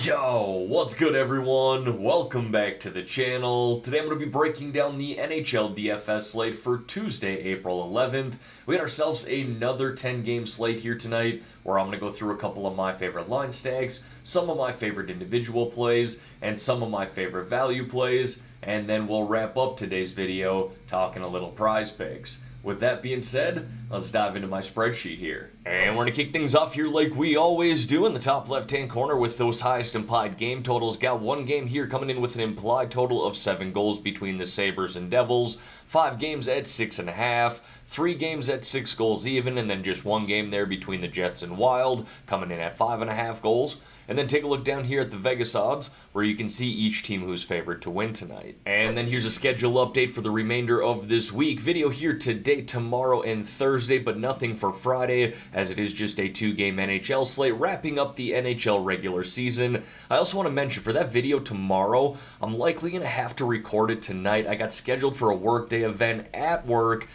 Yo, what's good everyone? Welcome back to the channel. Today I'm going to be breaking down the Nhl Dfs slate for Tuesday, April 11th. We had ourselves another 10-game slate here tonight where I'm going to go through a couple of my favorite line stacks, some of my favorite individual plays, and some of my favorite value plays, and then we'll wrap up today's video talking a little prize picks. With that being said, let's dive into my spreadsheet here. And we're going to kick things off here like we always do in the top left-hand corner with those highest implied game totals. Got one game here coming in with an implied total of 7 goals between the Sabres and Devils, 5 games at 6.5, 3 games at 6 goals even, and then just one game there between the Jets and Wild coming in at 5.5 goals. And then take a look down here at the Vegas odds, where you can see each team who's favored to win tonight. And then here's a schedule update for the remainder of this week. Video here today, tomorrow, and Thursday, but nothing for Friday, as it is just a 2-game NHL slate, wrapping up the NHL regular season. I also want to mention, for that video tomorrow, I'm likely going to have to record it tonight. I got scheduled for a workday event at work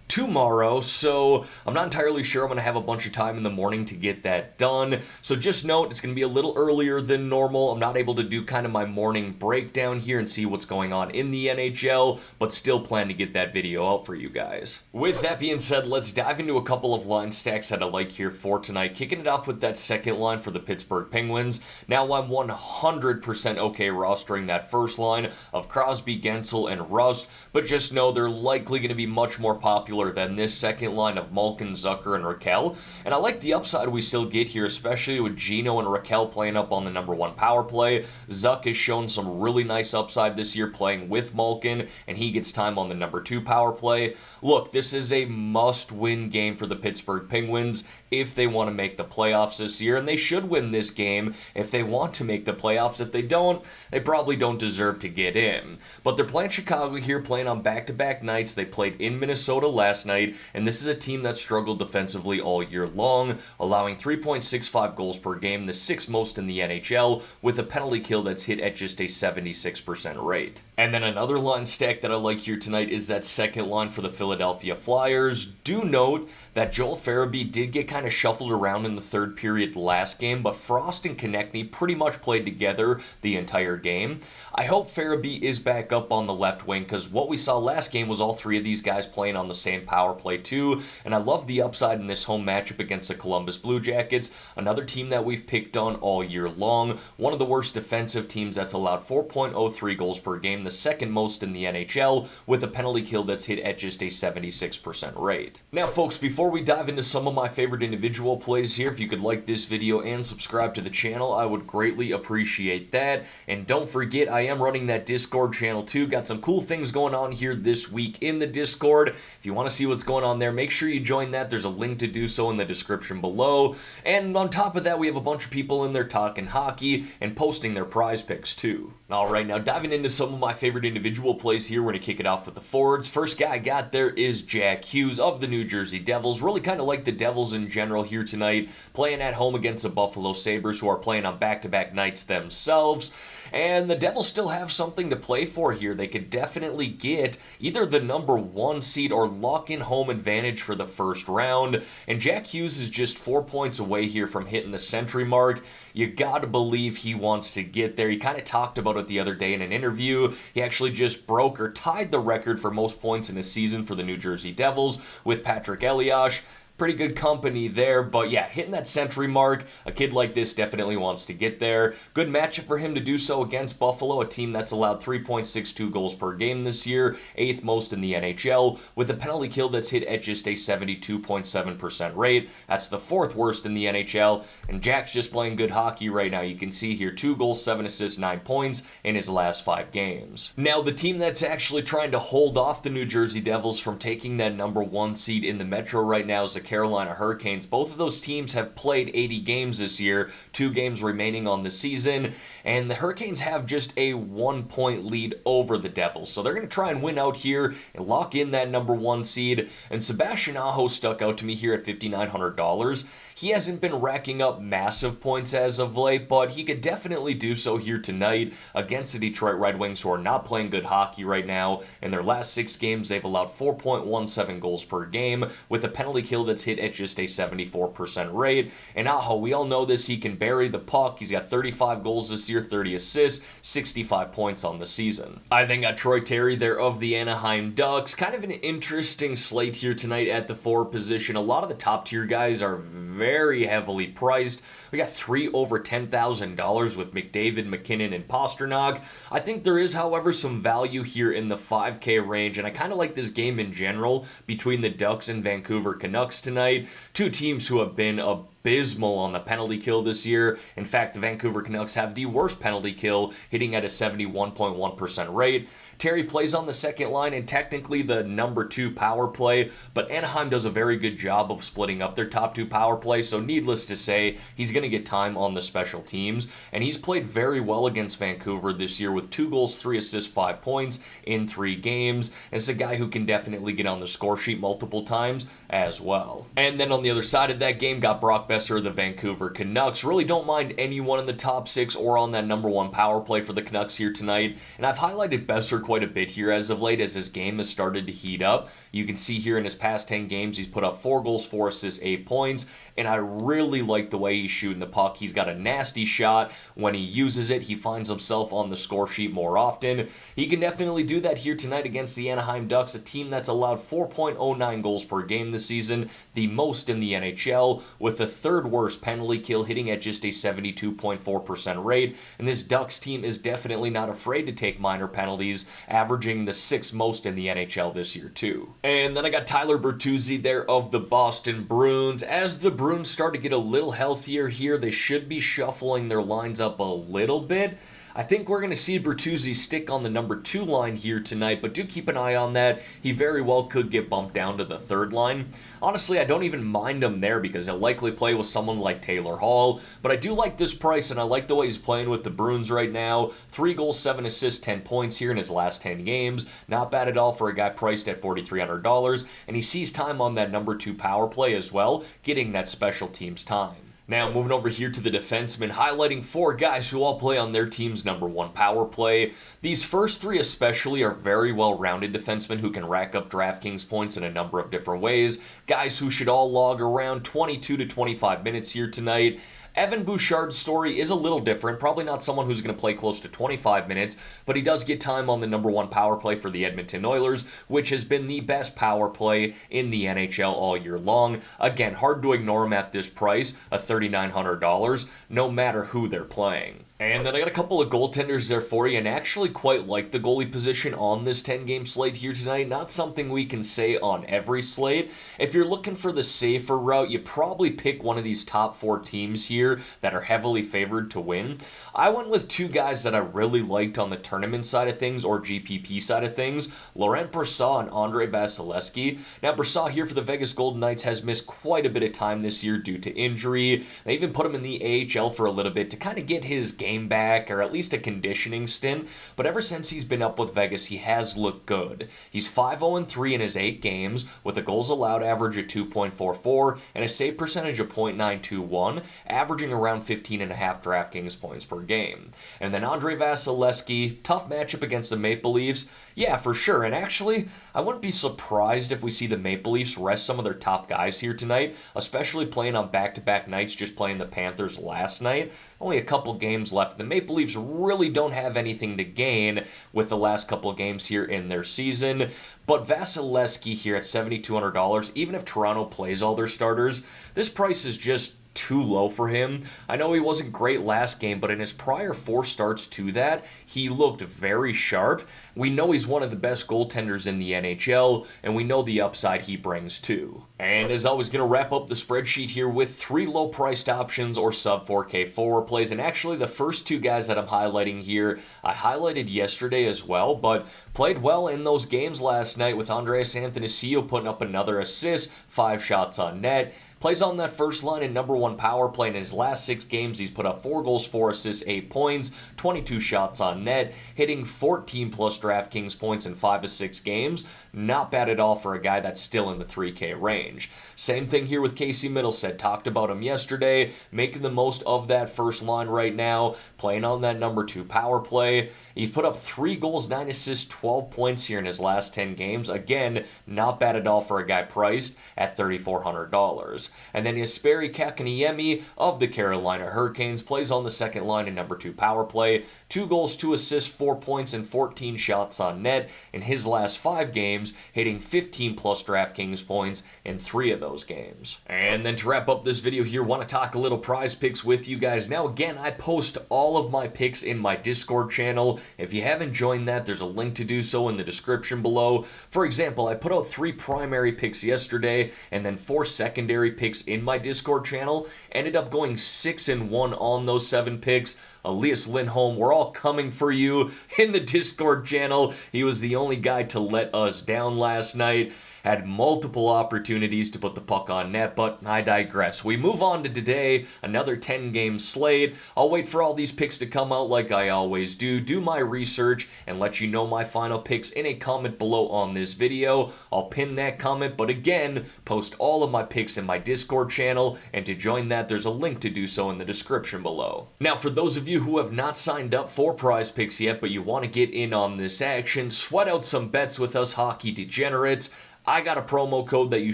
tomorrow, so I'm not entirely sure I'm going to have a bunch of time in the morning to get that done. So just note, it's going to be a little earlier than normal. I'm not able to do kind of my morning breakdown here and see what's going on in the NHL, but still plan to get that video out for you guys. With that being said, let's dive into a couple of line stacks that I like here for tonight. Kicking it off with that second line for the Pittsburgh Penguins. Now I'm 100% okay rostering that first line of Crosby, Gensel, and Rust, but just know they're likely going to be much more popular than this second line of Malkin, Zucker, and Raquel. And I like the upside we still get here, especially with Gino and Raquel playing up on the #1 power play. Zuck has shown some really nice upside this year playing with Malkin, and he gets time on the #2 power play. Look, this is a must-win game for the Pittsburgh Penguins if they want to make the playoffs this year, and they should win this game if they want to make the playoffs. If they don't, they probably don't deserve to get in. But they're playing Chicago here, playing on back-to-back nights. They played in Minnesota last night, and this is a team that struggled defensively all year long, allowing 3.65 goals per game, the 6th most in the NHL, with a penalty kill that's hit at just a 76% rate. And then another line stack that I like here tonight is that second line for the Philadelphia Flyers. Do note that Joel Farabee did get kind of shuffled around in the third period last game, but Frost and Konechny pretty much played together the entire game. I hope Farabee is back up on the left wing, because what we saw last game was all 3 of these guys playing on the same power play too, and I love the upside in this home matchup against the Columbus Blue Jackets, another team that we've picked on all year long, one of the worst defensive teams that's allowed 4.03 goals per game, the 2nd most in the NHL, with a penalty kill that's hit at just a 76% rate. Now folks, before we dive into some of my favorite individual plays here, if you could like this video and subscribe to the channel, I would greatly appreciate that. And don't forget, I am running that Discord channel too. Got some cool things going on here this week in the Discord. If you want to see what's going on there, make sure you join that. There's a link to do so in the description below. And on top of that, we have a bunch of people in there talking hockey and posting their prize picks too. Alright, now diving into some of my favorite individual plays here, we're going to kick it off with the forwards. First guy I got there is Jack Hughes of the New Jersey Devils. Really kind of like the Devils in general here tonight, playing at home against the Buffalo Sabres, who are playing on back-to-back nights themselves. And the Devils still have something to play for here. They could definitely get either the #1 seed or lock in home advantage for the first round. And Jack Hughes is just 4 points away here from hitting the century mark. You gotta believe he wants to get there. He kind of talked about it the other day in an interview. He actually just broke or tied the record for most points in a season for the New Jersey Devils with Patrick Elias. Pretty good company there, but yeah, hitting that century mark, a kid like this definitely wants to get there. Good matchup for him to do so against Buffalo, a team that's allowed 3.62 goals per game this year, 8th most in the NHL, with a penalty kill that's hit at just a 72.7% rate. That's the 4th worst in the NHL, and Jack's just playing good hockey right now. You can see here 2 goals, 7 assists, 9 points in his last 5 games. Now, the team that's actually trying to hold off the New Jersey Devils from taking that #1 seed in the Metro right now is the Carolina Hurricanes. Both of those teams have played 80 games this year, 2 games remaining on the season, and the Hurricanes have just a 1-point lead over the Devils. So they're going to try and win out here and lock in that #1 seed, and Sebastian Aho stuck out to me here at $5,900. He hasn't been racking up massive points as of late, but he could definitely do so here tonight against the Detroit Red Wings, who are not playing good hockey right now. In their last 6 games, they've allowed 4.17 goals per game, with a penalty kill that that's hit at just a 74% rate. And we all know this, he can bury the puck. He's got 35 goals this year, 30 assists, 65 points on the season. I then got Troy Terry there of the Anaheim Ducks. Kind of an interesting slate here tonight at the forward position. A lot of the top tier guys are very heavily priced. We got 3 over $10,000 with McDavid, McKinnon, and Pastrnak. I think there is, however, some value here in the 5K range, and I kind of like this game in general between the Ducks and Vancouver Canucks tonight. Two teams who have been abysmal on the penalty kill this year. In fact, the Vancouver Canucks have the worst penalty kill, hitting at a 71.1% rate. Terry plays on the second line and technically the number 2 power play, but Anaheim does a very good job of splitting up their top 2 power play, so needless to say, he's going to get time on the special teams, and he's played very well against Vancouver this year with 2 goals, 3 assists, 5 points in 3 games, and it's a guy who can definitely get on the score sheet multiple times as well. And then on the other side of that game, got Brock Besser of the Vancouver Canucks. Really don't mind anyone in the top 6 or on that number 1 power play for the Canucks here tonight, and I've highlighted Besser quite a bit here as of late as his game has started to heat up. You can see here in his past 10 games, he's put up 4 goals, 4 assists, 8 points, and I really like the way he's shooting the puck. He's got a nasty shot. When he uses it, he finds himself on the score sheet more often. He can definitely do that here tonight against the Anaheim Ducks, a team that's allowed 4.09 goals per game this season, the most in the NHL, with the 3rd worst penalty kill, hitting at just a 72.4% rate, and this Ducks team is definitely not afraid to take minor penalties, averaging the 6th most in the NHL this year too. And then I got Tyler Bertuzzi there of the Boston Bruins. As the Bruins start to get a little healthier here, they should be shuffling their lines up a little bit. I think we're going to see Bertuzzi stick on the number 2 line here tonight, but do keep an eye on that. He very well could get bumped down to the 3rd line. Honestly, I don't even mind him there because he'll likely play with someone like Taylor Hall, but I do like this price, and I like the way he's playing with the Bruins right now. 3 goals, 7 assists, 10 points here in his last 10 games. Not bad at all for a guy priced at $4,300, and he sees time on that number 2 power play as well, getting that special teams time. Now, moving over here to the defensemen, highlighting 4 guys who all play on their team's number 1 power play. These first 3 especially are very well-rounded defensemen who can rack up DraftKings points in a number of different ways. Guys who should all log around 22 to 25 minutes here tonight. Evan Bouchard's story is a little different. Probably not someone who's going to play close to 25 minutes, but he does get time on the number 1 power play for the Edmonton Oilers, which has been the best power play in the NHL all year long. Again, hard to ignore him at this price, of $3,900, no matter who they're playing. And then I got a couple of goaltenders there for you, and actually quite like the goalie position on this 10-game slate here tonight. Not something we can say on every slate. If you're looking for the safer route, you probably pick one of these top 4 teams here that are heavily favored to win. I went with 2 guys that I really liked on the tournament side of things, or GPP side of things, Laurent Brossoit and Andrei Vasilevskiy. Now, Brossoit here for the Vegas Golden Knights has missed quite a bit of time this year due to injury. They even put him in the AHL for a little bit to kind of get his game back, or at least a conditioning stint, but ever since he's been up with Vegas, he has looked good. He's 5-0-3 in his 8 games, with a goals allowed average of 2.44 and a save percentage of .921, averaging around 15.5 DraftKings points per game. And then Andrei Vasilevskiy, tough matchup against the Maple Leafs. Yeah, for sure, and actually, I wouldn't be surprised if we see the Maple Leafs rest some of their top guys here tonight, especially playing on back-to-back nights, just playing the Panthers last night. Only a couple games left. The Maple Leafs really don't have anything to gain with the last couple of games here in their season, but Vasilevskiy here at $7,200, even if Toronto plays all their starters, this price is just too low for him. I know he wasn't great last game, but in his prior 4 starts to that, he looked very sharp. We know he's one of the best goaltenders in the NHL, and we know the upside he brings too. And as always, going to wrap up the spreadsheet here with 3 low-priced options or sub-4K forward plays, and actually the first 2 guys that I'm highlighting here, I highlighted yesterday as well, but played well in those games last night with Andreas Athanasiou putting up another assist, 5 shots on net. Plays on that first line and number 1 power play. In his last 6 games, he's put up 4 goals, 4 assists, 8 points, 22 shots on net, hitting 14 plus DraftKings points in 5 of 6 games. Not bad at all for a guy that's still in the 3K range. Same thing here with Casey Middleset. Talked about him yesterday, making the most of that first line right now, playing on that number 2 power play. He's put up 3 goals, 9 assists, 12 points here in his last 10 games. Again, not bad at all for a guy priced at $3,400. And then Jesperi Kotkaniemi of the Carolina Hurricanes plays on the second line and number 2 power play. 2 goals, 2 assists, 4 points, and 14 shots on net in his last 5 games, hitting 15 plus DraftKings points in 3 of those games. And then to wrap up this video here, want to talk a little prize picks with you guys. Now again, I post all of my picks in my Discord channel. If you haven't joined that, there's a link to do so in the description below. For example, I put out 3 primary picks yesterday and then 4 secondary picks in my Discord channel. Ended up going 6-1 on those 7 picks. Elias Lindholm, we're all coming for you in the Discord channel. He was the only guy to let us down last night. Had multiple opportunities to put the puck on net, but I digress. We move on to today, another 10-game slate. I'll wait for all these picks to come out like I always do my research, and let you know my final picks in a comment below on this video. I'll pin that comment, but again, post all of my picks in my Discord channel, and to join that, there's a link to do so in the description below. Now, for those of you who have not signed up for Prize Picks yet, but you want to get in on this action, sweat out some bets with us hockey degenerates. I got a promo code that you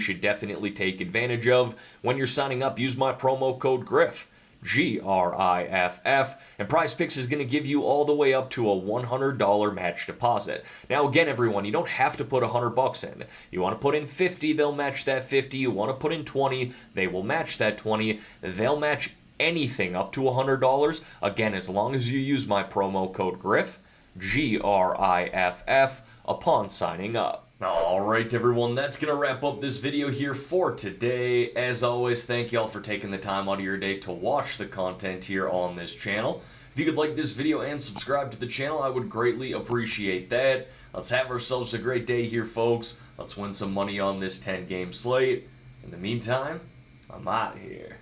should definitely take advantage of. When you're signing up, use my promo code GRIFF, GRIFF, and Prize Picks is going to give you all the way up to a $100 match deposit. Now again, everyone, you don't have to put $100 in. You want to put in 50, they'll match that 50. You want to put in 20, they will match that 20. They'll match anything up to $100. Again, as long as you use my promo code GRIFF, GRIFF, upon signing up. Alright everyone, that's going to wrap up this video here for today. As always, thank y'all for taking the time out of your day to watch the content here on this channel. If you could like this video and subscribe to the channel, I would greatly appreciate that. Let's have ourselves a great day here, folks. Let's win some money on this 10-game slate. In the meantime, I'm out of here.